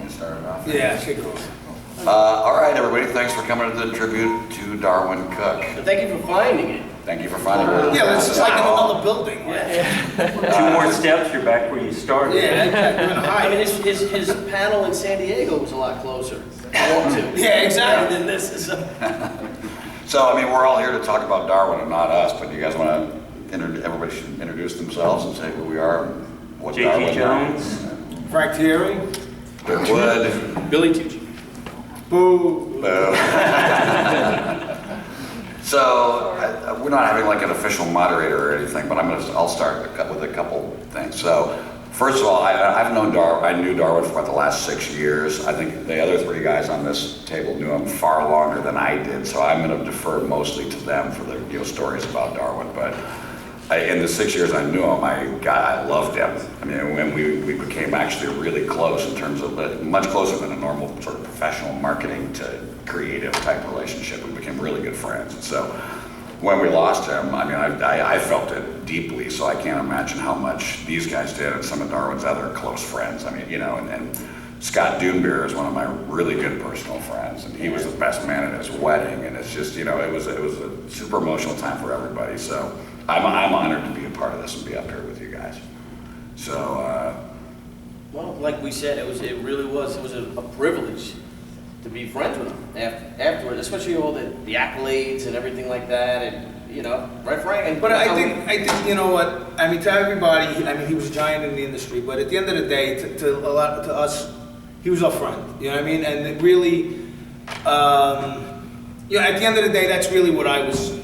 me to start it off? Yeah, kick off. All right, everybody, thanks for coming to the tribute to Darwyn Cooke. But thank you for finding it. Thank you for finding it. Yeah, this is like in another building. Two more steps, you're back where you started. Yeah, I mean, his panel in San Diego was a lot closer to walk to. Yeah, exactly. Than this is. So, I mean, we're all here to talk about Darwyn and not us, but you guys want to, everybody should introduce themselves and say who we are, what Darwyn J.T. Jones. Frank Tieri. Dirk Wood. Billy Tucci. Boo. Boo. So, we're not having like an official moderator or anything, but I'll start with a couple things. So, first of all, I knew Darwyn for about the last 6 years. I think the other three guys on this table knew him far longer than I did, so I'm going to defer mostly to them for the stories about Darwyn. But in the 6 years I knew him, I loved him. I mean, when we became actually really close in terms of much closer than a normal sort of professional marketing to creative type relationship. We became really good friends. And so when we lost him, I mean, I felt it deeply, so I can't imagine how much these guys did and some of Darwyn's other close friends. I mean, and Scott Doonbeer is one of my really good personal friends, and he was the best man at his wedding, and it's just, it was a super emotional time for everybody. So I'm honored to be a part of this and be up here with you guys. So, Well, like we said, it really was a privilege to be friends with him afterwards, especially all the accolades and everything like that, and right, Frank. But I think you know what? I mean, to everybody, I mean, he was a giant in the industry. But at the end of the day, to us, he was our friend. You know what I mean? And it really, at the end of the day, that's really what I was.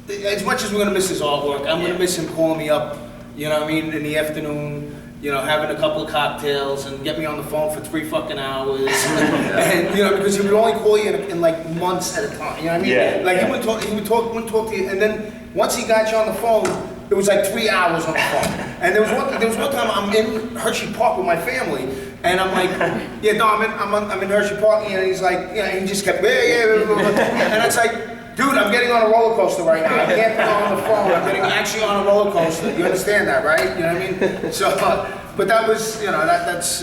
As much as we're gonna miss his artwork, I'm gonna miss him calling me up. You know what I mean? In the afternoon. Having a couple of cocktails and get me on the phone for 3 fucking hours, and because he would only call you in like months at a time. You know what I mean? Yeah. Like he wouldn't talk to you, and then once he got you on the phone, it was like 3 hours on the phone. And there was one time I'm in Hershey Park with my family, and I'm like, yeah, no, I'm in Hershey Park, and he's like, and he just kept, and it's like, dude, I'm getting on a roller coaster right now. I can't be on the phone. I'm getting actually on a roller coaster. You understand that, right? You know what I mean? So, but that was, that's,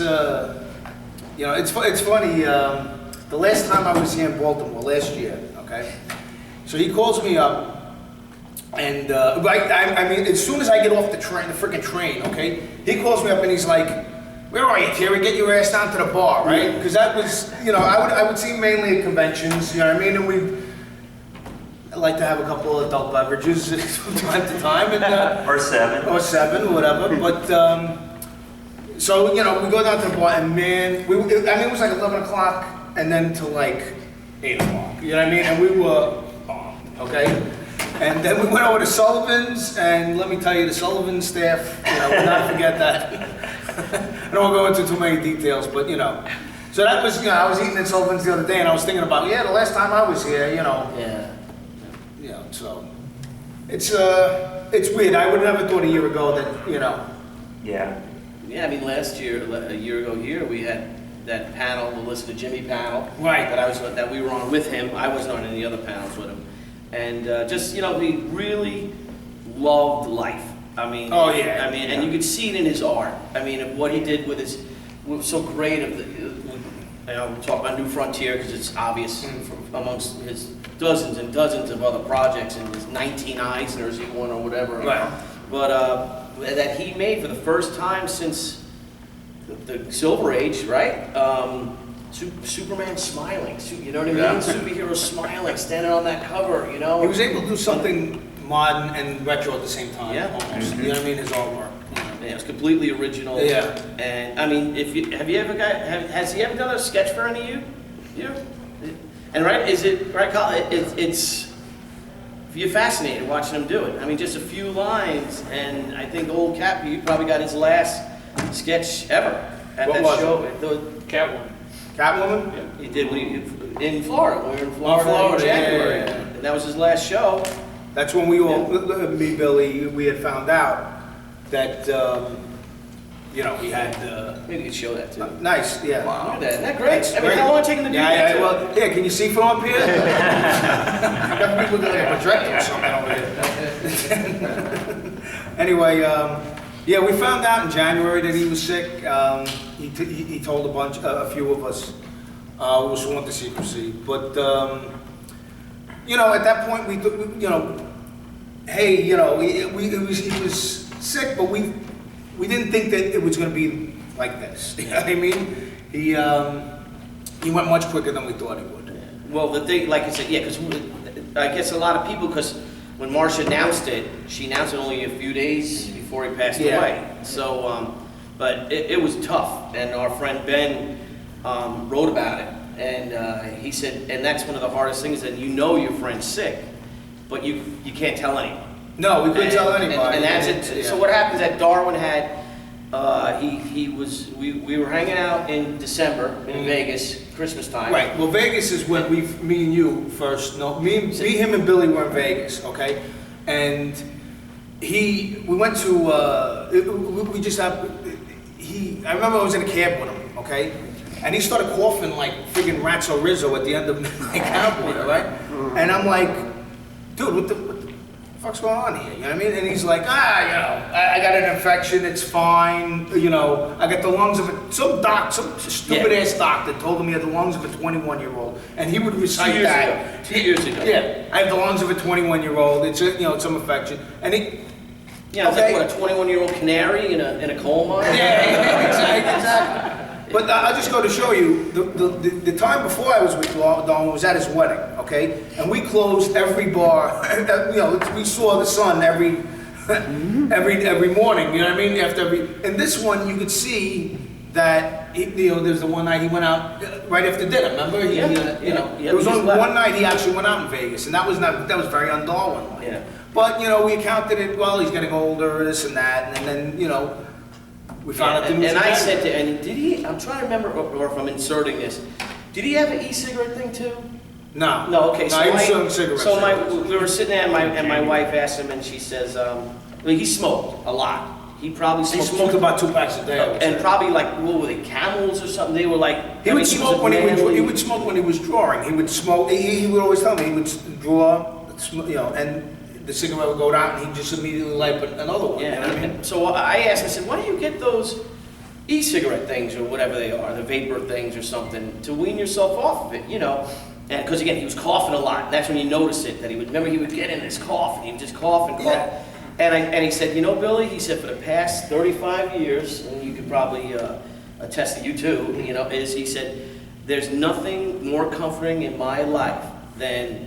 it's funny. The last time I was here in Baltimore, last year, okay? So he calls me up, and I mean, as soon as I get off the freaking train, okay? He calls me up and he's like, "Where are you, Tieri? Get your ass down to the bar, right?" Because that was, I would see him mainly at conventions, you know what I mean? And I like to have a couple of adult beverages from time to time, and Or seven, whatever. But so we go down to the bar, and man, it was like 11 o'clock, and then to like 8 o'clock. You know what I mean? And we were bombed, okay. And then we went over to Sullivan's, and let me tell you, the Sullivan staff, will not forget that. I don't want to go into too many details, but So that was, I was eating at Sullivan's the other day, and I was thinking about, the last time I was here, Yeah. So it's weird. I would never thought a year ago that yeah. Yeah, I mean, a year ago here, we had that panel, the Listen to Jimmy panel. Right. That we were on with him. I wasn't on any other panels with him. And we really loved life. I mean, oh yeah. I mean, and you could see it in his art. I mean, what he did with his, was so great of the, we talk about New Frontier because it's obvious amongst his dozens and dozens of other projects and his 19 Eisners he won or whatever. Right. But that he made for the first time since the Silver Age, right? Superman smiling, you know what I mean? Yeah. Superhero smiling, standing on that cover, He was able to do something modern and retro at the same time. Yeah. Almost. You know what I mean? His artwork. Yeah, it was completely original. Yeah. And I mean, has he ever done a sketch for any of you? Yeah. And right, is it right, Colin? It's you're fascinated watching him do it. I mean, just a few lines, and I think old Cap, you probably got his last sketch ever at What that was show. it? The Catwoman. Catwoman? Yeah. He did in Florida. We were in Florida, in January, yeah. and that was his last show. That's when we all, me, Billy, we had found out that he had. Maybe you could show that too. Nice, yeah. Look at that. Isn't that great? I mean, how long taking to do that? Yeah, well, yeah, can you see from up here? Got people with like a projector or something over here. Anyway, Yeah, we found out in January that he was sick. He told a few of us. We was sworn to secrecy. But, you know, at that point, you know, hey, you know, he was sick, but we didn't think that it was going to be like this. You know what I mean? He went much quicker than we thought he would. Well, the thing, like I said, yeah, because I guess a lot of people, because when Marcia announced it, she announced it only a few days before he passed away. So, but it was tough, and our friend Ben wrote about it, and he said, and that's one of the hardest things, that you know your friend's sick, but you can't tell anyone. No, we couldn't tell anybody. And that's it. Yeah. So what happens that Darwyn had, we were hanging out in December in Vegas, Christmas time. Right. Well, Vegas is when me and you first know. Me, him, and Billy were in Vegas. Okay, and we went to. We just have. I remember I was in a cab with him. Okay, and he started coughing like friggin' Ratso Rizzo at the end of my cowboy. Right, and I'm like, dude, what the fuck's going on here? You know what I mean? And he's like, you know, I got an infection, it's fine, you know, I got the lungs of some stupid ass doctor told him he had the lungs of a 21-year-old, and he would recite that. 2 years ago. Yeah, I have the lungs of a 21-year-old, it's you know, it's some infection, and he... Yeah, it's like what, a 21-year-old canary in a coal mine? Yeah, exactly. But I'll just go to show you, the time before I was with Darwyn was at his wedding, okay? And we closed every bar, you know, we saw the sun every morning, you know what I mean? And this one, you could see that, you know, there's the one night he went out right after dinner, remember? You know, there was only one night he actually went out in Vegas, and that was very un-Darwyn. Yeah. But, you know, we accounted it, well, he's getting older, this and that, and then, you know, we found out. And I said to, and did he, I'm trying to remember, or if I'm inserting this, did he have an e-cigarette thing too? No. No, okay. No, he was selling cigarettes. So we were sitting there, and my wife asked him, and she says, well, he smoked a lot. He probably He smoked. smoked about 2 packs a day. I would And say. what were they, Camels or something? They were like. He would smoke when he would smoke when he was drawing. He would smoke. He would always tell me he would draw, you know, and the cigarette would go down, and he'd just immediately light another one. Yeah. You know what I mean? And so I asked him, I said, why do you get those e-cigarette things or whatever they are, the vapor things or something, to wean yourself off of it, you know? And because again, he was coughing a lot. And that's when you notice it, that he would get in this cough, and he would just cough and cough. Yeah. And he said, you know, Billy, he said, for the past 35 years, and you could probably attest to you too, you know, he said, there's nothing more comforting in my life than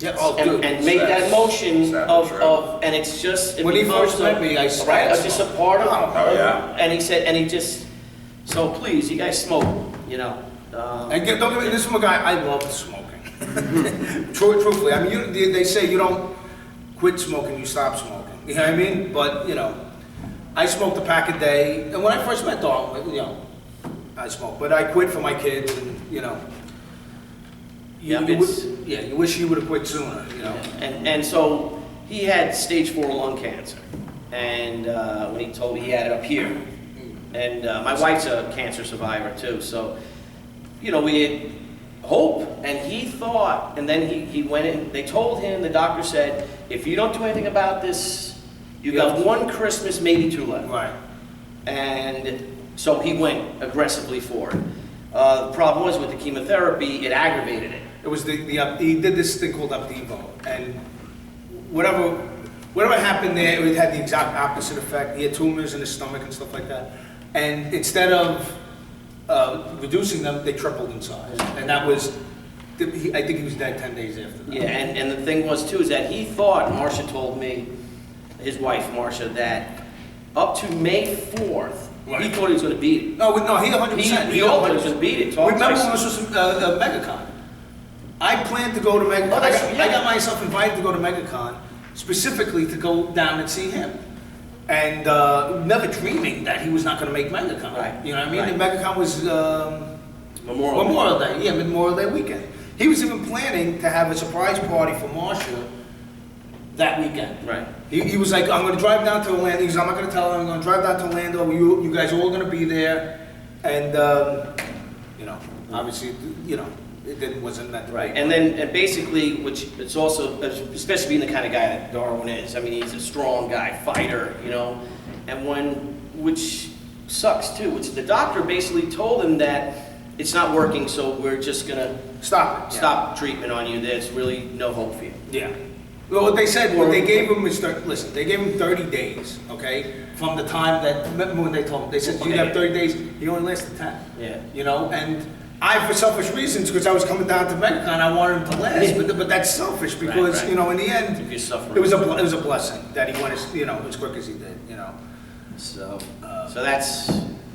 and make that emotion of, and it's just, it When he becomes first met me, I smoked. right, just a part of, Oh, yeah. and he said, and he just, so please, you guys smoke, you know. And don't get me, this is a guy, I love smoking. Truthfully, I mean, they say you don't quit smoking, you stop smoking. You know what I mean? But, you know, I smoked a pack a day, and when I first met Darwyn, you know, I smoked, but I quit for my kids, and, you know, you wish you would have quit sooner, you know. And so he had stage 4 lung cancer, and when he told me he had it up here, and my wife's a cancer survivor too, so you know, we had hope, and he thought, and then he went in, they told him, the doctor said, if you don't do anything about this, you've got one Christmas, maybe 2 left. Right. And so he went aggressively for it. The problem was with the chemotherapy, it aggravated it. It was he did this thing called Opdivo, and whatever happened there, it had the exact opposite effect. He had tumors in his stomach and stuff like that, and instead of reducing them, they tripled in size, and that was, I think he was dead 10 days after that. Yeah, and the thing was too, is that he thought, Marcia told me, his wife Marcia, that up to May 4th, he thought he was going to beat it. No, he 100%. He thought he was going to beat it. Remember when this was MegaCon? I planned to go to MegaCon. I got myself invited to go to MegaCon specifically to go down and see him. And never dreaming that he was not going to make MegaCon. Right. You know what I mean? Right. And MegaCon was Memorial Day. Yeah, Memorial Day weekend. He was even planning to have a surprise party for Marcia that weekend. Right. He was like, I'm going to drive down to Orlando. He goes, I'm not going to tell him. I'm going to drive down to Orlando. You guys are all going to be there. And, you know, obviously, you know, wasn't meant to be. Right, and basically, which it's also, especially being the kind of guy that Darwyn is. I mean, he's a strong guy, fighter, you know, which sucks too. Which the doctor basically told him that it's not working, so we're just gonna stop treatment on you. There's really no hope for you. Yeah. Well, what they said, what they gave him is, listen, they gave him 30 days, okay? From the time that, remember when they told him, they said, you have 30 days, he only lasted 10. Yeah. You know, and I, for selfish reasons, because I was coming down to MegaCon, I wanted him to last, but that's selfish, because, Right. you know, in the end, If you're suffering. it was a blessing that he went, as quick as he did, you know? So that's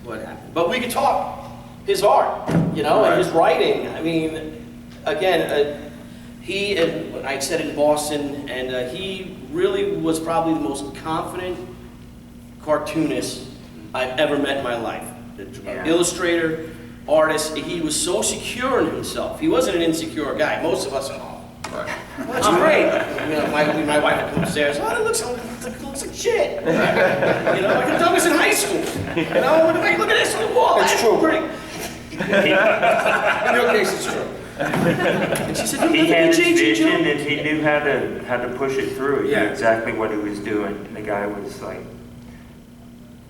what happened. But we could talk his art, you know, and his writing. I mean, again, he, and I said in Boston, and he really was probably the most confident cartoonist I've ever met in my life. Illustrator, artist, he was so secure in himself. He wasn't an insecure guy. Most of us are, well, that's great. You know, my wife would come upstairs, oh, it looks like shit. You know, like the dumbest in high school. You know, look at this on the wall. It's true. Pretty. In your case, it's true. And she said, He had his J.G. vision Jones. and he knew how to push it through. He Yeah. knew exactly what he was doing. The guy was like,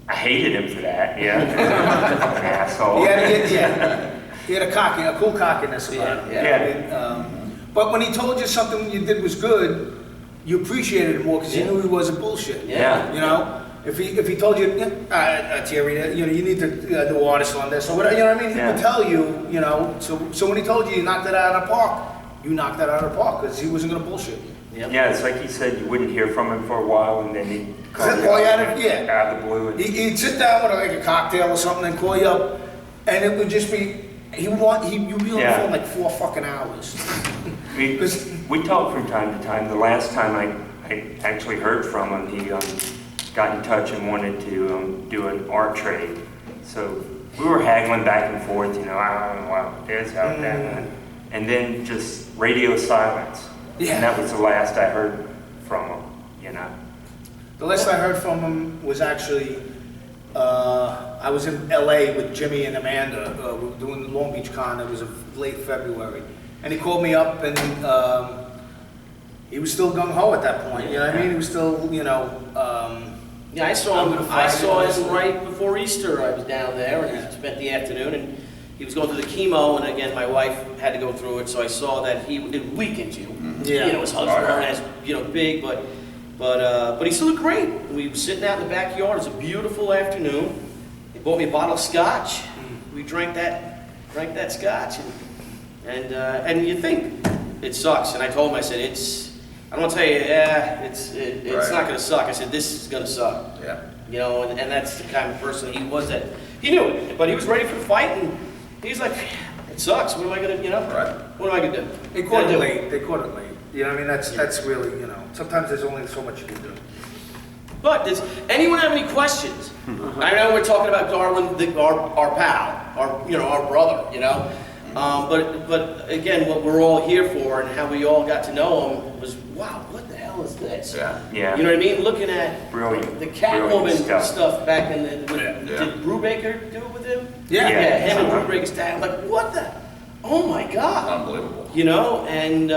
I hated him for that, yeah. An asshole. He had a cool cockiness about him. Yeah. I mean, but when he told you something you did was good, you appreciated it more because you knew he wasn't bullshit. Yeah. You know, if he told you, Tieri, you know, you need to do artists on this or whatever, you know what I mean? He would tell you, you know. So when he told you knocked it out of the park, you knocked that out of the park because he wasn't going to bullshit you. Yep. Yeah, it's like he said, you wouldn't hear from him for a while, and then he'd call you Call you out out of- yeah. out of the blue. And, He'd sit down with like a cocktail or something and call you up, and it would just be, you'd be on the phone like 4 fucking hours. we talk from time to time. The last time I actually heard from him, he got in touch and wanted to do an art trade. So we were haggling back and forth, you know, I don't know about this, how that, and then just radio silence. Yeah. And that was the last I heard from him, you know. The last I heard from him was actually, I was in LA with Jimmy and Amanda, we were doing the Long Beach Con, it was late February. And he called me up and he was still gung-ho at that point, you know what I mean? He was still, you know, Yeah, I saw him right before Easter. I was down there and spent the afternoon, and he was going through the chemo, and again, my wife had to go through it, so I saw that it weakened you. Yeah. You know, his husband weren't as, you know, big, but he still looked great. We were sitting out in the backyard. It was a beautiful afternoon. He bought me a bottle of scotch. We drank that scotch, and you think it sucks. And I told him, I said, I don't want to tell you, it's not going to suck. I said, this is going to suck. Yeah. You know, and that's the kind of person he was that, he knew it, but he was ready for the fight, and he's like, it sucks, what am I going to, you know? Right. What am I going to do? they caught it late, You know what I mean? That's really, you know, sometimes there's only so much you can do. But does anyone have any questions? I know we're talking about Darwyn, our pal, our brother, you know? But again, what we're all here for and how we all got to know him was, wow, what the hell is this? Yeah. You know what I mean? Looking at Brilliant. the Catwoman Brilliant stuff back in the, Yeah. did Brubaker do it with him? Yeah. Yeah, him and Brubaker's dad. I'm like, what the? Oh my God. Unbelievable. You know, and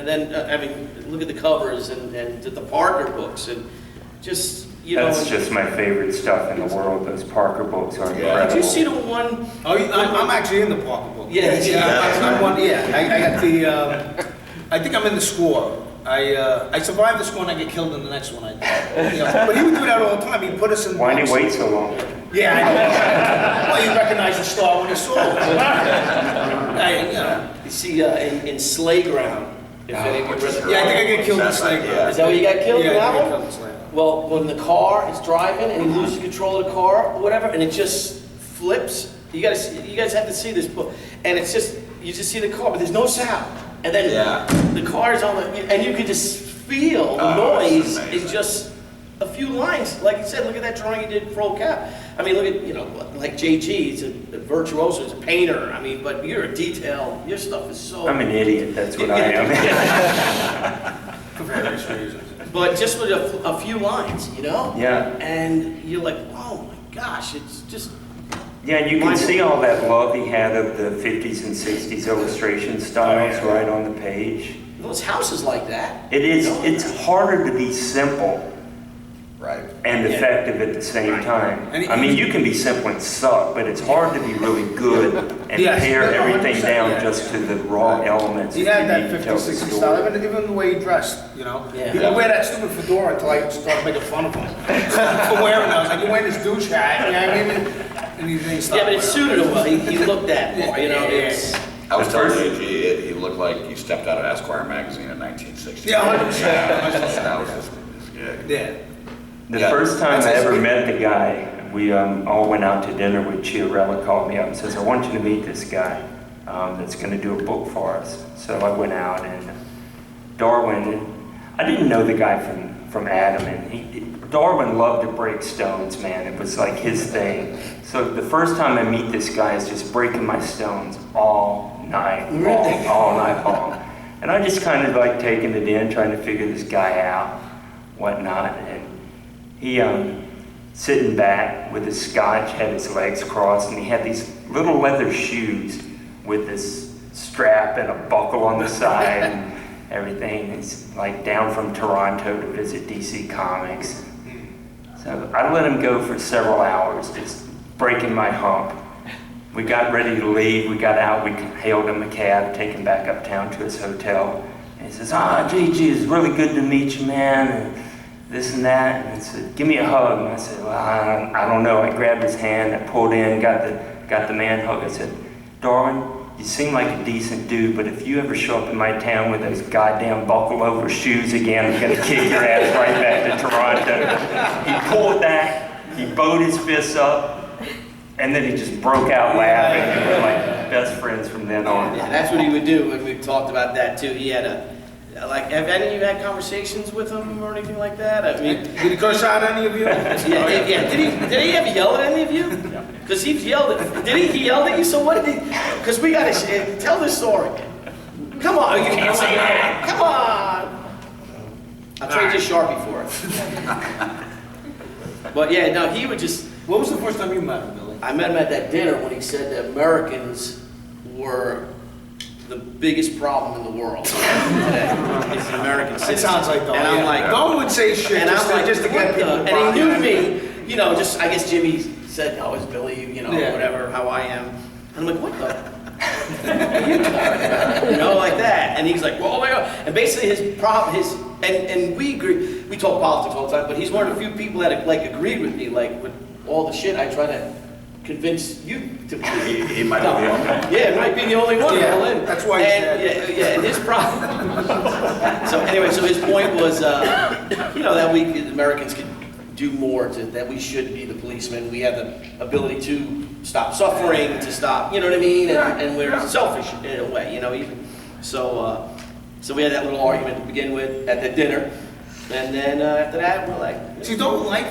then, I mean, look at the covers and the Parker books and just, you know. That's just my favorite stuff in the world. Those Parker books are incredible. Did you see the one? Oh, I'm actually in the Parker book. Yeah. I got the, I think I'm in the score. I survived the score and I get killed in the next one, I think. You know, but he would do that all the time. He'd put us in Why books. did he wait so long? Yeah, I know. Well, you recognize the star when you saw it. You know. You see in Slayground. If any of you read it. Yeah, I think I get killed in Slayground. Is that what you got killed in Yeah, I that think I one? killed in Slayground. Well, when the car is driving and he loses control of the car or whatever, and it just flips. You guys have to see this book, and it's just you just see the car, but there's no sound, and then the car is on the, and you can just feel the noise. It's just a few lines, like you said. Look at that drawing you did for Old Cap. I mean, look at like JG. He's a virtuoso. He's a painter. I mean, but you're a detail. Your stuff is so. I'm an idiot. That's what I am. For various reasons. But just with a few lines, you know? Yeah. And you're like, oh my gosh, it's just Yeah, and you can see all that love he had of the 50s and 60s illustration styles right on the page. Those houses like that. It is, it's harder to be simple Right. and effective at the same time. And I mean, you can be simple and suck, but it's hard to be really good and Yes. pare No, everything 100%, down yeah. just to the raw elements. He that had you that need to 50, tell the 60 story. style, even the way he dressed, you know? Yeah. He would wear that stupid fedora until I started making fun of him for wearing it. I was like, you're wearing this douche hat, you know what I mean? And he didn't stop. Yeah, but it suited him well. He looked that far, you know. It's, I was telling you, he looked like he stepped out of Esquire magazine in 1960. Yeah, 100%. That was his gig. Yeah. The Yeah. first time That's I his ever big- met the guy, we all went out to dinner with Tieri, called me up and says, I want you to meet this guy that's going to do a book for us. So I went out and Darwyn, I didn't know the guy from Adam, and Darwyn loved to break stones, man. It was like his thing. So the first time I meet this guy is just breaking my stones all night long, all night long. And I just kind of like taking it in, trying to figure this guy out, whatnot. And he sitting back with his scotch, had his legs crossed, and he had these little leather shoes with this strap and a buckle on the side and everything. He's like down from Toronto to visit DC Comics. So I let him go for several hours, just breaking my hump. We got ready to leave. We got out. We hailed him a cab, take him back uptown to his hotel. And he says, JG, it's really good to meet you, man. And this and that. And he said, give me a hug. And I said, well, I don't know. I grabbed his hand. I pulled in, got the man hug. I said, Darwyn, you seem like a decent dude, but if you ever show up in my town with those goddamn buckle-over shoes again, I'm gonna kick your ass right back to Toronto. He pulled back, he bowed his fists up, and then he just broke out laughing. And we're like best friends from then on. yeah, that's what he would do. And we've talked about that too. He had have any of you had conversations with him or anything like that? I mean, Did he curse out any of you? yeah. Did he ever yell at any of you? Because he's yelled at. He yelled at you? So what did he? Because we got to tell this story. Come on, you can't say that. Come on. I'll trade you Sharpie for it. But yeah, no, he would just. What was the first time you met him, Billy? I met him at that dinner when he said that Americans were the biggest problem in the world today. It's the American It citizen. sounds like Don. And I'm like, Don would say shit and just, I'm like, just to get what people. the? And he knew me, you know, just, I guess Jimmy said, oh, it's Billy, you know, Yeah. whatever, how I am. And I'm like, what the? What are you talking about? You know, like that. And he's like, well, oh my God. And basically his problem, and we agree, we talk politics all the time, but he's one of the few people that like agreed with me, like with all the shit I try to convince you to believe. He might be the only one. Yeah, it might be the only one. Yeah, all in. that's why he's And, dead. yeah, and his problem. So anyway, so his point was, you know, that we Americans could do more that we should be the policemen. We have the ability to stop suffering, to stop, you know what I mean? And we're selfish in a way, you know. Even so, so we had that little argument to begin with at the dinner, and then after that, we're like, See, don't like,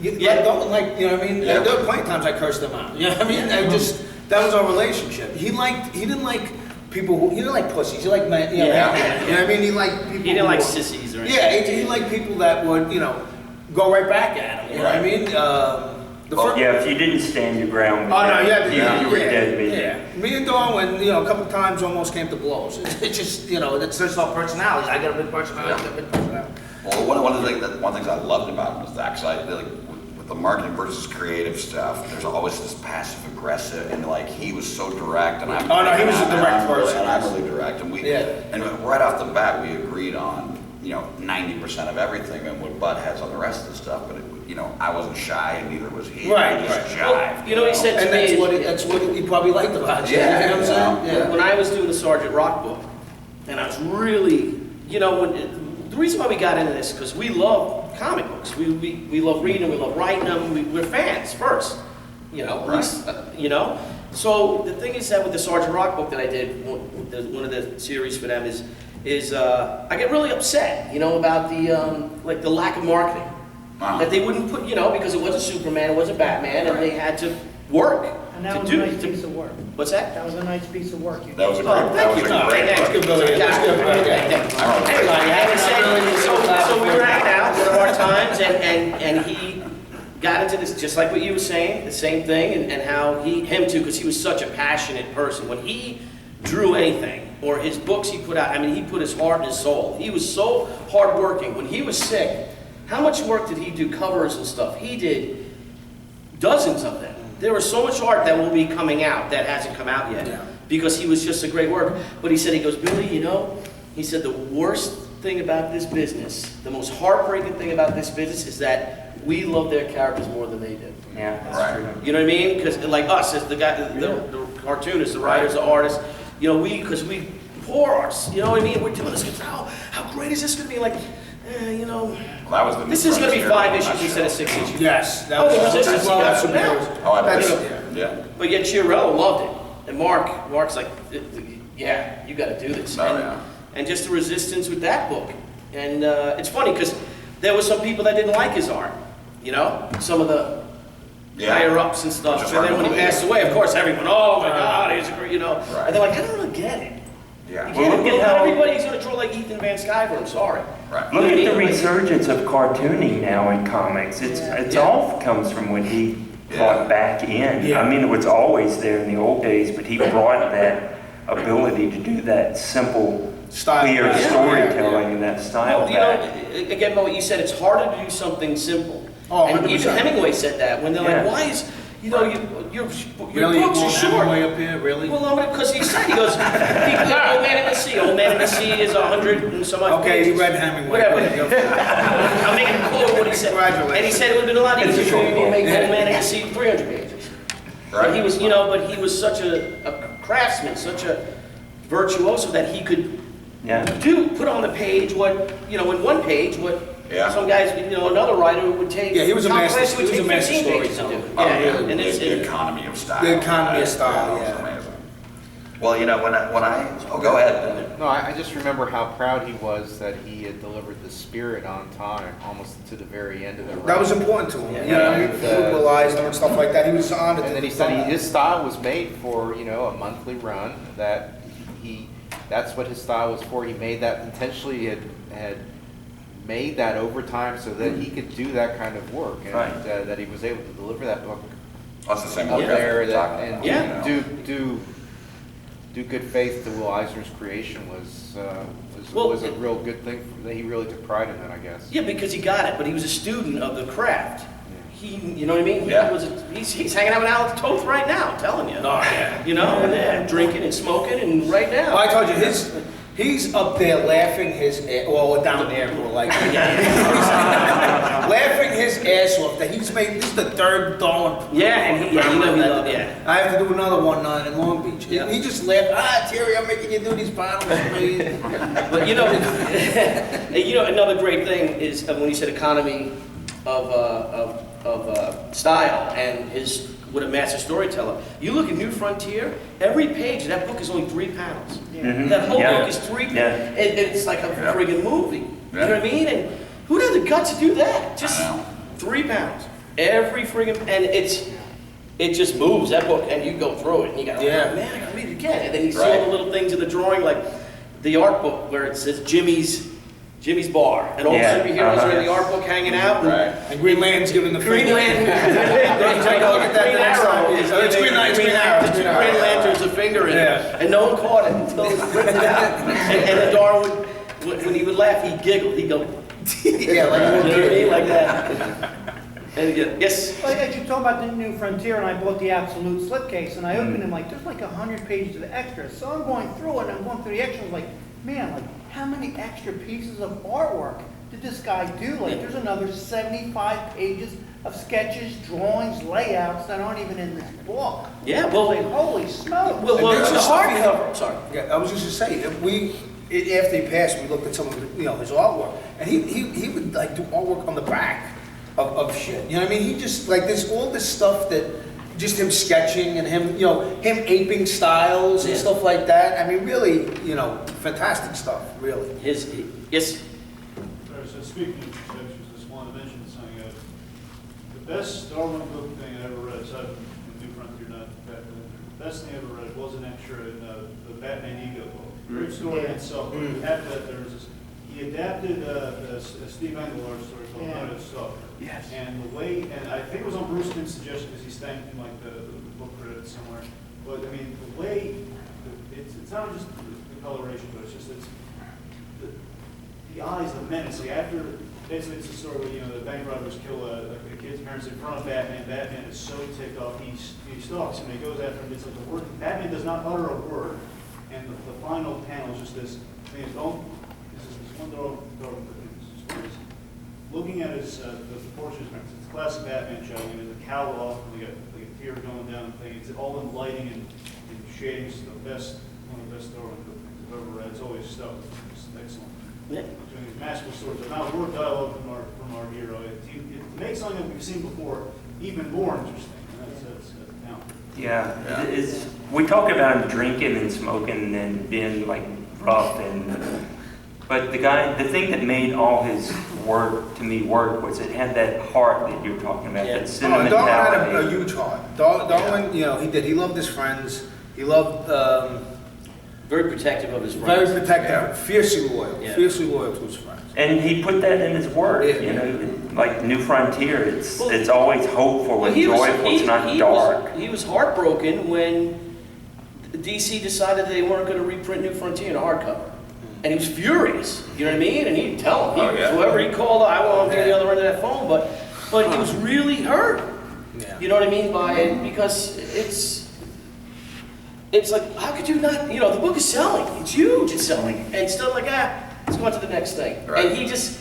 Yeah. don't like, you know what I mean? Yeah. There were plenty of times I cursed him out. You know what I mean? I just, that was our relationship. He didn't like people who, he didn't like pussies. He liked men, you know, Yeah. you know what I mean? He liked people he didn't who like were- sissies or anything. Yeah, he liked people that would, you know, go right back at him. You know what I mean? The first, Yeah, if you didn't stand your ground, Oh no, you were dead meat. Yeah, me and Darwyn, you know, a couple times almost came to blows. It just, you know, it's just our personalities. I got a big personality. I got a big personality. Well, one of the things I loved about him was that, because with the marketing versus creative stuff, there's always this passive aggressive, and like he was so direct, and I'm. Oh, no, he was a and direct I'm really- person. And I'm really direct, and Yeah. and right off the bat, we agreed on, you know, 90% of everything, and what Bud has on the rest of the stuff, but you know, I wasn't shy, and neither was he. Right, We just right. jived. You know, he said to And me, that's what he probably liked about you. Yeah, You know what I'm saying? Yeah. when I was doing the Sergeant Rock book, and I was really, you know, the reason why we got into this, because we love comic books. We love reading, we love writing them, we're fans first, you know, you know. So the thing is that with the Sergeant Rock book that I did, one of the series for them is I get really upset, you know, about the lack of marketing. Wow. That they wouldn't put, you know, because it wasn't Superman, it wasn't Batman, and they had to work And that to was do a nice piece of work. What's that? That was a nice piece of work. That was a Oh, great, that thank was you. a great. Thanks. Let's give Billy a- let's give Billy a- Anyway, having said, so we were hanging out one of our times, and he got into this, just like what you were saying, the same thing, and how him too, because he was such a passionate person. When he drew anything, or his books he put out, I mean, he put his heart and his soul. He was so hardworking. When he was sick, how much work did he do, covers and stuff? He did dozens of them. There was so much art that will be coming out that hasn't come out yet, because he was just a great worker. But he said, he goes, Billy, you know, he said the worst thing about this business, the most heartbreaking thing about this business is that we love their characters more than they do. Yeah, that's true. You know what I mean? Because like us, as the guy, the cartoonists, the writers, the artists, you know, because we pour us, you know what I mean? We're doing this, how great is this going to be? Like, you know, Well, that was the this is going to be 5 issues instead of 6 issues. Yes. That Oh, was the Resistance, well, you got that's some what now. it was. Oh, I That's- bet. Yeah. But yet Chiarello loved it. And Mark's like, yeah, you got to do this. Oh, and, yeah. and just the resistance with that book. And it's funny because there were some people that didn't like his art, you know? Some of the higher ups and stuff. Just And then when he hard to passed away, of course, everyone, oh my God, he's a great, you know? Right. And they're like, I don't really get it. Yeah. You Well, can't look at not how- everybody's going to draw like Ethan Van Sciver, I'm sorry. Right. Look at the Like- resurgence of cartooning now in comics. It's all comes from when he brought back in. Yeah. I mean, it was always there in the old days, but he brought that ability to do that simple, Style. clear Yeah. storytelling and that style Well, you back. know, again, what you said, it's harder to do something simple. Oh, and 100%. even Hemingway said that when they're Yeah. like, why is, you know, your Really? books are short. Way up here, really? Well, because he said, he goes, Old Man in the Sea. Old Man in the Sea is 100 and some odd Okay, pages. you read Hemingway. Whatever. Okay. I'm making a quote of what he said. Congratulations. And he said it would have been a lot It's a easier short for me to book. make Yeah. Old Man in the Sea 300 pages. Right. But he was, you know, but he was such a craftsman, such a virtuoso that he could Yeah. put on the page what, you know, in one page what Yeah. some guys, you know, another writer would take. Yeah, he was a Tom master- Clancy would he was a take master 15 pages to do. storyteller. Oh, Yeah, yeah. and it's, The economy of style. The economy of style, It was yeah. amazing. Well, you know, when I oh, go ahead. No, I just remember how proud he was that he had delivered the Spirit on time, almost to the very end of the run. That was important to him. Yeah. You know, he And, brutalized them and stuff like that. He was honored. And then he said his style was made for, you know, a monthly run, that that's what his style was for. He made that intentionally, he had made that overtime so that he could do that kind of work. And Right. that he was able to deliver that book That's the same up work there ethic we're that, talking and about, Yeah. you know. do good faith to Will Eisner's creation Well, was a real good thing. That he really took pride in that, I guess. yeah, because he got it, but he was a student of the craft. He, you know what I mean? Yeah. He's hanging out with Alex Toth right now, I'm telling you. Oh, yeah. You know, and drinking and smoking, and right now. Well, I told you, he's up there laughing his ass, well, down there, more like, laughing his ass off that he's made, this is the third Darwyn. Yeah, and he, yeah, you know, he loved, yeah. I have to do another one in Long Beach. Yeah. He just laughed, Tieri, I'm making you do these panels for me. But you know, another great thing is when he said economy of style and his with a master storyteller. You look at New Frontier, every page of that book is only 3 panels. Mhm. That whole Yeah. book is 3 Yeah. panels. It's like a Yeah. friggin' movie. You Yeah. know what I mean? And who does the guts to do that? Just I know. 3 panels. Every friggin' and it just moves that book, and you go through it, and you go, Yeah. oh, man, I gotta read it again. And then you see Right. all the little things in the drawing, like the art book where it says Jimmy's Bar, and all the Yeah, superheroes are in the uh-huh. art book hanging out. and Right. And Green Lantern's giving the finger. Green Lantern. Take a look at that the next time. It's Green Lantern, it's Green Arrow, it's Green Arrow. Green Lantern's a finger in it, Yeah. and no one caught it until it ripped it out. And then Darwin, when he would laugh, he'd giggle. He'd go, Yeah, like a you know little what I mean, kid. like that. And again, yes. Like, as you talk about the New Frontier, and I bought the Absolute slipcase, and I opened them, like, there's like 100 pages of extras. So I'm going through it, and I'm going through the extras, like, man, like, how many extra pieces of artwork did this guy do? Like, there's another 75 pages of sketches, drawings, layouts that aren't even in this book. Yeah, well, Like, holy smoke. well, And this the is stuff he- hardcover. Sorry. Yeah, I was just to say, after he passed, we looked at some of his artwork, and he would like do artwork on the back of shit. You know what I mean? He just like there's all this stuff that just him sketching and him him aping styles and Yeah. stuff like that. I mean, really, fantastic stuff, really. Yes. So speaking of sketches, just wanted to mention something. The best Darwyn Cooke thing I ever read, aside from New Frontier, not Batman, the best thing I ever read was an extra in the Batman Ego book. Great story in itself. But after that, he adapted a Steve Englehart story called Yeah. Night of Stalker. Yes. And the way, and I think it was on Bruce Timm's suggestion, because he's thanking like the book credit somewhere, but I mean, the way, it's not just the coloration, but it's just, the eyes, the menace, like after, basically it's a story where, you know, the bank robbers kill the kid's parents in front of Batman. Batman is so ticked off, he stalks him, and he goes after him, it's like the word, Batman does not utter a word, and the final panel is just this thing is, this is this one door, looking at his, the portrait of his parents. It's a classic Batman shot, and there's a cowl off, and you got like a tear going down the thing. It's all in lighting and shadings. One of the best Darwyn Cooke things I've ever read. It's always stuck. It's excellent. Yeah. Doing these masterful stories. But now word dialogue from our hero. It makes something that we've seen before even more interesting. And that's talent. Yeah, we talk about him drinking and smoking and being like rough but the thing that made all his work to me work was it had that heart that you're talking about, that Darwyn sentimentality. had a huge heart. Darwyn, you know, he loved his friends. He loved, Very protective of his friends. very protective, fiercely loyal to his friends. And he put that in his work, Yeah. you know, like New Frontier. It's always hopeful Well, and joyful. It's not dark. He was heartbroken when DC decided they weren't going to reprint New Frontier in a hardcover. And he was furious, you know what I mean? And he'd tell him, whoever he called, I won't be on the other end of that phone, but he was really hurt. Yeah. You know what I mean by it? Because it's like, how could you not, you know, the book is selling, it's huge, it's selling, and still like, let's go on to the next thing. Right. And he just,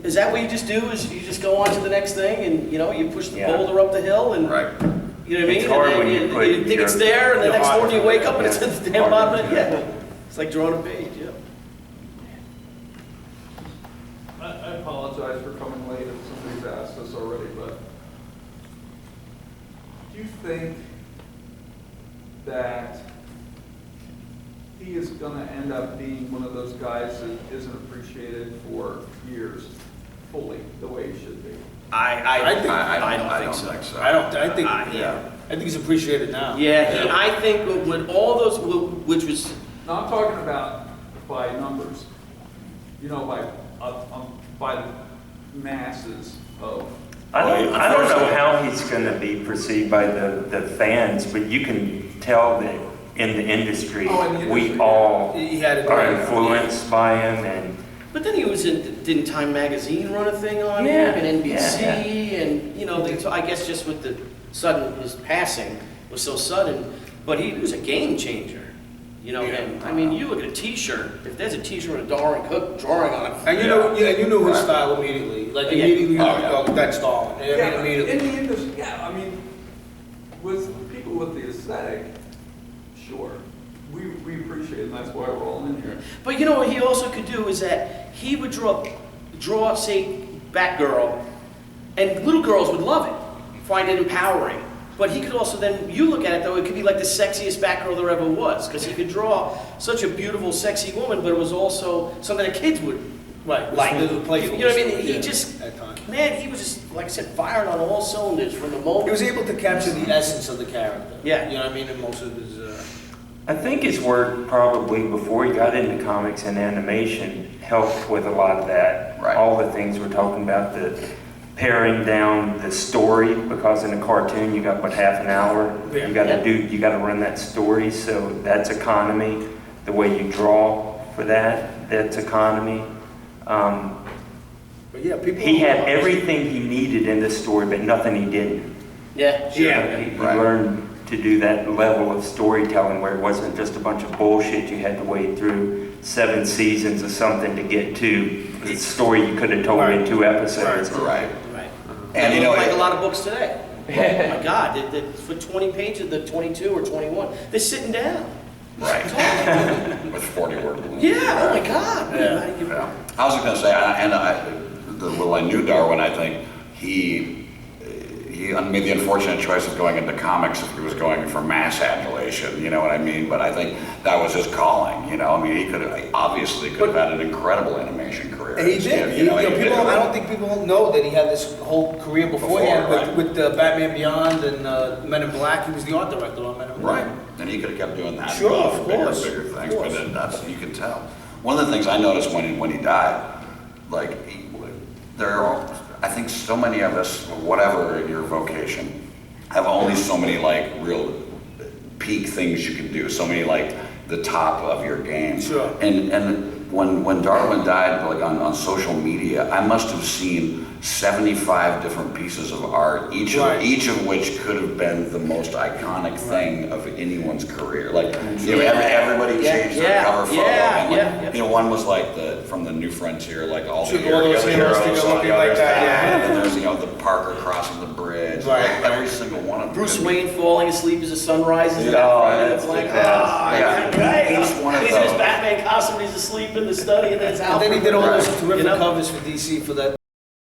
is that what you just do, is you just go on to the next thing, and, you know, you push the boulder up the hill, and, Right. you know what I mean? It's hard And when then you put you think it's your- there, and the your next heart morning you into it, wake up and it's yeah. at the damn bottom of it, yeah. It's like drawing a page, yeah. I apologize for coming late if somebody's asked this already, but do you think that he is going to end up being one of those guys that isn't appreciated for years fully the way he should be? I think I don't think so. I think he's appreciated now. Yeah, I think with all those, which was, Now, I'm talking about by numbers, you know, by the masses of. I don't know how he's going to be perceived by the fans, but you can tell that in the industry, we all He had a are great- influenced by him. And but then he was didn't Time Magazine run a thing on Yeah, him, and NBC, yeah. and, you know, so I guess just with his passing was so sudden, but he was a game changer. You know, and I mean, you look at a T-shirt. If there's a T-shirt with a Darwyn Cooke drawing on it, And you knew his style immediately. Like Yeah. immediately, that's Darwyn. I mean, immediately. In the industry, I mean, with people with the aesthetic, sure, we appreciate it, and that's why we're all in here. but you know what he also could do is that he would draw say Batgirl, and little girls would love it, find it empowering. But he could also then, you look at it though, it could be like the sexiest Batgirl there ever was, because he could draw such a beautiful, sexy woman, but it was also something that kids would Right. like. It was playful. You know what I mean? He Yeah, just, at times. man, he was just, like I said, firing on all cylinders from the moment. He was able to capture the essence of the character. Yeah. You know what I mean? In most of his. I think his work probably before he got into comics and animation helped with a lot of that. Right. All the things we're talking about, the paring down the story, because in a cartoon you got half an hour. Yeah. You got to run that story, so that's economy. The way you draw for that's economy. But yeah, people. He had everything he needed in this story, but nothing he didn't. Yeah. Yeah. He Right. learned to do that level of storytelling where it wasn't just a bunch of bullshit you had to wade through 7 seasons of something to get to the story you could have told in 2 episodes. Right. Right. And you know, like a lot of books today. Oh my God, for 20 pages, the 22 or 21, they're sitting down. Right. With 40 word balloons. Yeah, oh my God. Yeah. I was going to say, I knew Darwyn, I think he made the unfortunate choice of going into comics if he was going for mass adulation, you know what I mean? But I think that was his calling, you know? I mean, he obviously could have had an incredible animation career. And he did. You know, he People, did. I don't think people know that he had this whole career beforehand Right. with Batman Beyond and Men in Black. He was the art director on Men in Black. Right, and he could have kept doing that. Sure, of bigger, course, bigger of things, course. but then you can tell. One of the things I noticed when he died, like, I think so many of us, whatever your vocation, have only so many like real peak things you can do, so many like the top of your game. Sure. And when Darwyn died, like on social media, I must have seen 75 different pieces of art, each of which could have been the most iconic thing of anyone's career. Like, you know, everybody changed their cover photo. And like, you know, one was like from the New Frontier, like all the those heroes on looking the other like that, side. yeah. And then there's, you know, the Parker crossing the bridge. Right. Like every single one of them. Bruce Wayne falling asleep as the sun rises. Yeah, in that front that's of the blanket. fantastic. Right. Each one of He's in his those. Batman costume, he's asleep in the study, and then it's And Alfred. then he did all those Right. terrific You know? covers for DC for that